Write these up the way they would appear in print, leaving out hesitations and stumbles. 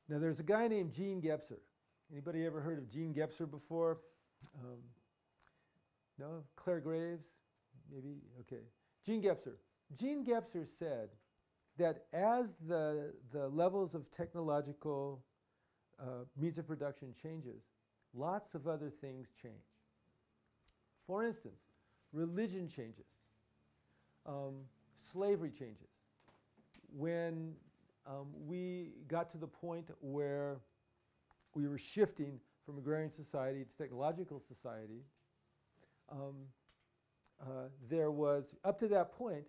Now there's a guy named Gene Gebser. Anybody ever heard of Gene Gebser before? No? Claire Graves? Maybe? Okay. Gene Gebser. Gene Gebser said that as the levels of technological means of production changes, lots of other things change. For instance, religion changes. Slavery changes. When we got to the point where we were shifting from agrarian society to technological society, there was, up to that point,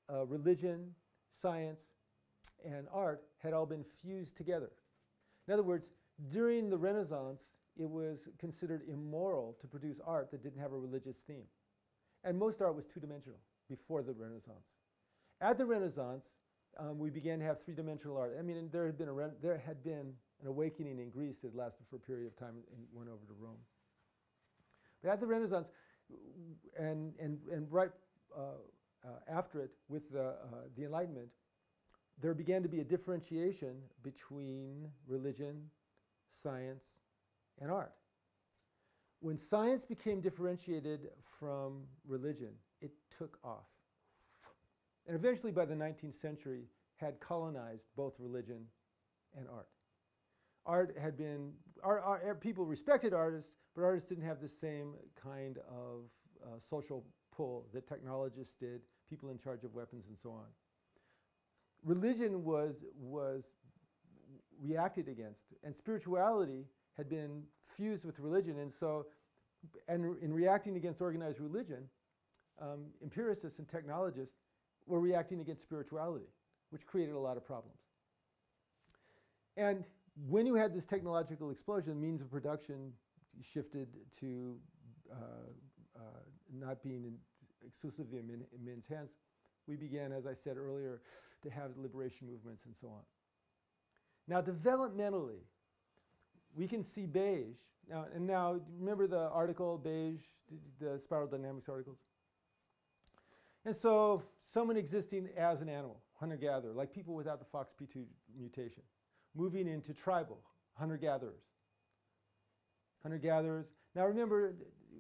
religion, science, and art had all been fused together. In other words, during the Renaissance, it was considered immoral to produce art that didn't have a religious theme. And most art was two-dimensional before the Renaissance. At the Renaissance, we began to have three-dimensional art. I mean, there had been an awakening in Greece that lasted for a period of time and went over to Rome. But at the Renaissance, and right after it, with the Enlightenment, there began to be a differentiation between religion, science, and art. When science became differentiated from religion, it took off. And eventually, by the 19th century, had colonized both religion and art. Art had been, people respected artists, but artists didn't have the same kind of social pull that technologists did, people in charge of weapons and so on. Religion was reacted against, and spirituality had been fused with religion, and so, and in reacting against organized religion, empiricists and technologists were reacting against spirituality, which created a lot of problems. And when you had this technological explosion, means of production shifted to not being exclusively in men's hands. We began, as I said earlier, to have liberation movements and so on. Now, developmentally, we can see beige. Now, remember the article, beige, the spiral dynamics articles? And so, someone existing as an animal, hunter-gatherer, like people without the FOXP2 mutation, moving into tribal, hunter-gatherers. Hunter-gatherers. Now remember,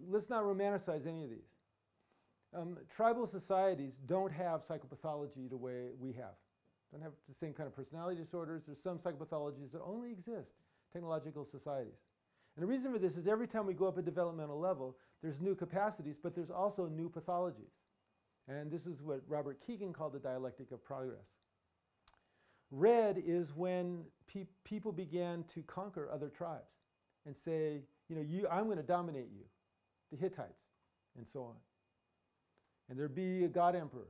let's not romanticize any of these. Tribal societies don't have psychopathology the way we have. Don't have the same kind of personality disorders. There's some psychopathologies that only exist in technological societies. And the reason for this is every time we go up a developmental level, there's new capacities, but there's also new pathologies. And this is what Robert Keegan called the dialectic of progress. Red is when people began to conquer other tribes and say, you know, I'm going to dominate you, the Hittites, and so on. And there'd be a god emperor.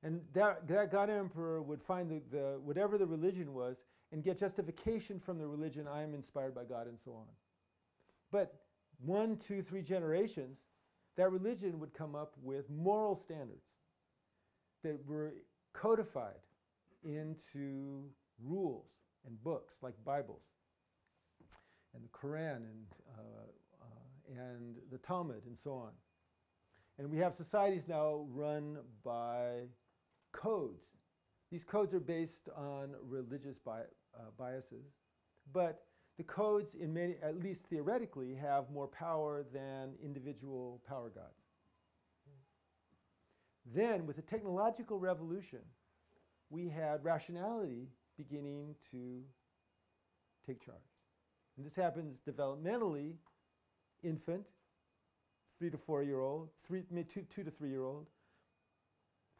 And that god emperor would find whatever the religion was and get justification from the religion, I am inspired by God, and so on. But 1, 2, 3 generations, that religion would come up with moral standards that were codified into rules and books like Bibles and the Quran and the Talmud and so on. And we have societies now run by codes. These codes are based on religious biases, but the codes, in many, at least theoretically, have more power than individual power gods. Then, with the technological revolution, we had rationality beginning to take charge. And this happens developmentally, infant, 3 to 4 year old, 2 to 3 year old,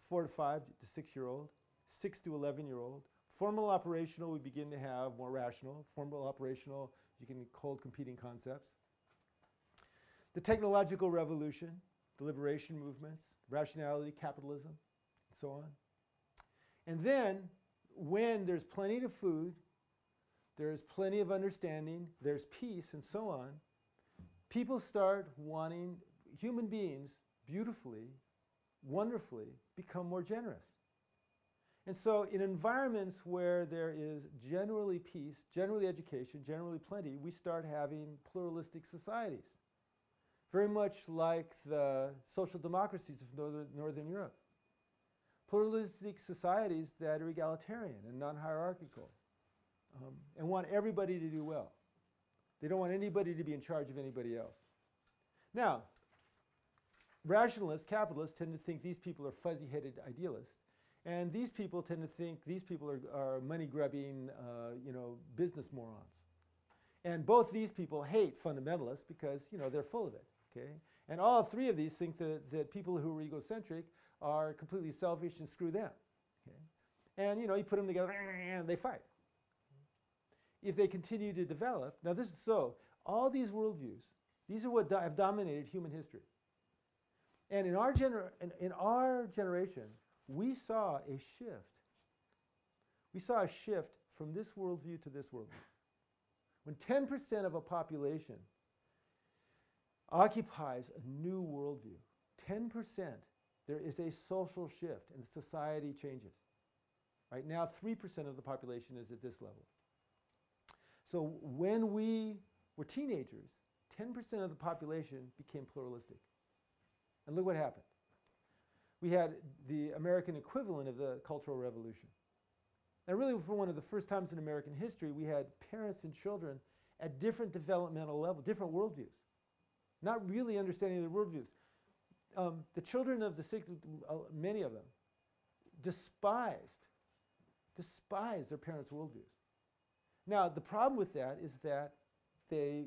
4 to 5 to 6 year old, 6 to 11 year old. Formal operational, we begin to have more rational. Formal operational, you can hold competing concepts. The technological revolution, the liberation movements, rationality, capitalism, and so on. And then, when there's plenty of food, there's plenty of understanding, there's peace, and so on, people start wanting, human beings, beautifully, wonderfully, become more generous. And so in environments where there is generally peace, generally education, generally plenty, we start having pluralistic societies. Very much like the social democracies of Northern Europe. Pluralistic societies that are egalitarian and non-hierarchical. and want everybody to do well. They don't want anybody to be in charge of anybody else. Now, rationalists, capitalists, tend to think these people are fuzzy-headed idealists, and these people tend to think these people are money-grubbing, business morons. And both these people hate fundamentalists because, they're full of it, okay? And all three of these think that people who are egocentric are completely selfish and screw them, okay? And, you put them together and they fight. If they continue to develop, now this is so, all these worldviews, these are what have dominated human history. And in our generation, we saw a shift. We saw a shift from this worldview to this worldview. When 10% of a population occupies a new worldview, 10%, there is a social shift and society changes. Right now, 3% of the population is at this level. So when we were teenagers, 10% of the population became pluralistic. And look what happened. We had the American equivalent of the Cultural Revolution. And really, for one of the first times in American history, we had parents and children at different developmental levels, different worldviews, not really understanding their worldviews. The children of the 60s, many of them, despised their parents' worldviews. Now, the problem with that is that they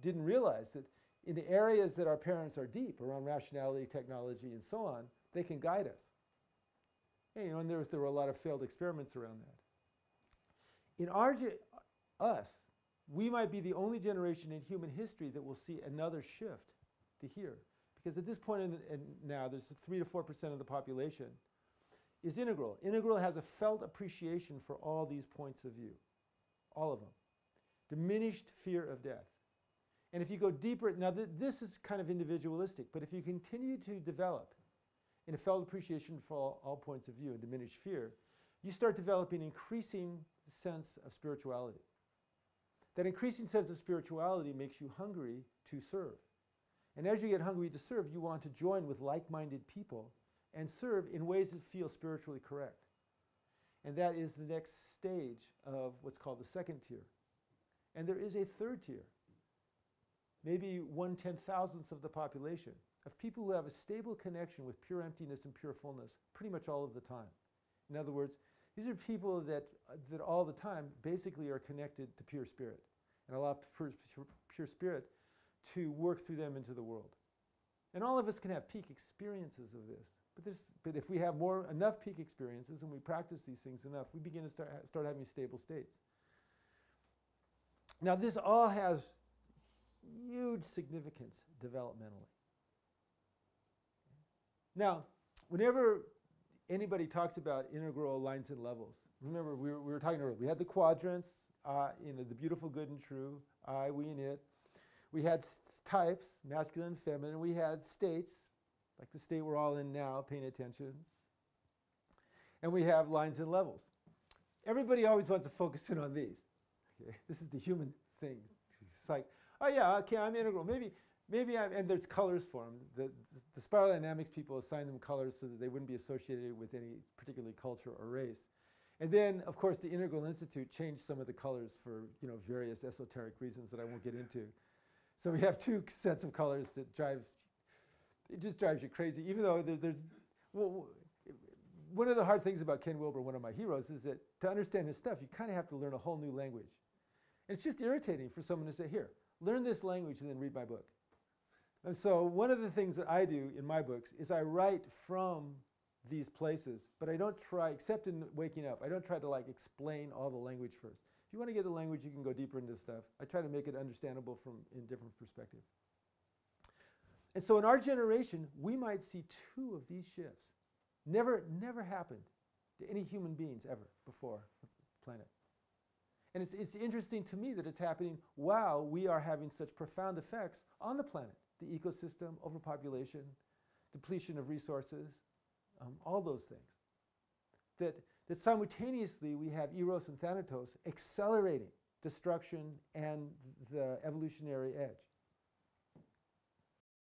didn't realize that in the areas that our parents are deep, around rationality, technology, and so on, they can guide us. And there were a lot of failed experiments around that. In us, we might be the only generation in human history that will see another shift to here. Because at this point now, there's 3 to 4% of the population is integral. Integral has a felt appreciation for all these points of view, all of them. Diminished fear of death. And if you go deeper, now this is kind of individualistic, but if you continue to develop in a felt appreciation for all points of view and diminished fear, you start developing an increasing sense of spirituality. That increasing sense of spirituality makes you hungry to serve. And as you get hungry to serve, you want to join with like-minded people and serve in ways that feel spiritually correct. And that is the next stage of what's called the second tier. And there is a third tier, maybe 1/10,000th of the population, of people who have a stable connection with pure emptiness and pure fullness pretty much all of the time. In other words, these are people that all the time basically are connected to pure spirit and allow pure spirit to work through them into the world. And all of us can have peak experiences of this. But if we have enough peak experiences and we practice these things enough, we begin to start having stable states. Now, this all has huge significance developmentally. Now, whenever anybody talks about integral lines and levels, remember we were talking earlier, we had the quadrants, the beautiful, good, and true, I, we, and it. We had types, masculine and feminine. We had states, like the state we're all in now, paying attention. And we have lines and levels. Everybody always wants to focus in on these. Okay? This is the human thing. It's like, oh yeah, okay, I'm integral. Maybe and there's colors for them. The spiral dynamics people assign them colors so that they wouldn't be associated with any particular culture or race. And then, of course, the Integral Institute changed some of the colors for various esoteric reasons that I won't get into. So we have two sets of colors that it just drives you crazy, even though one of the hard things about Ken Wilber, one of my heroes, is that to understand his stuff, you kind of have to learn a whole new language. And it's just irritating for someone to say, here, learn this language and then read my book. And so one of the things that I do in my books is I write from these places, but I don't try, except in waking up, I don't try to explain all the language first. If you want to get the language, you can go deeper into stuff. I try to make it understandable from in different perspective. And so in our generation, we might see two of these shifts. Never happened to any human beings ever before the planet. And it's interesting to me that it's happening while we are having such profound effects on the planet. The ecosystem, overpopulation, depletion of resources, all those things. That simultaneously we have Eros and Thanatos accelerating destruction and the evolutionary edge.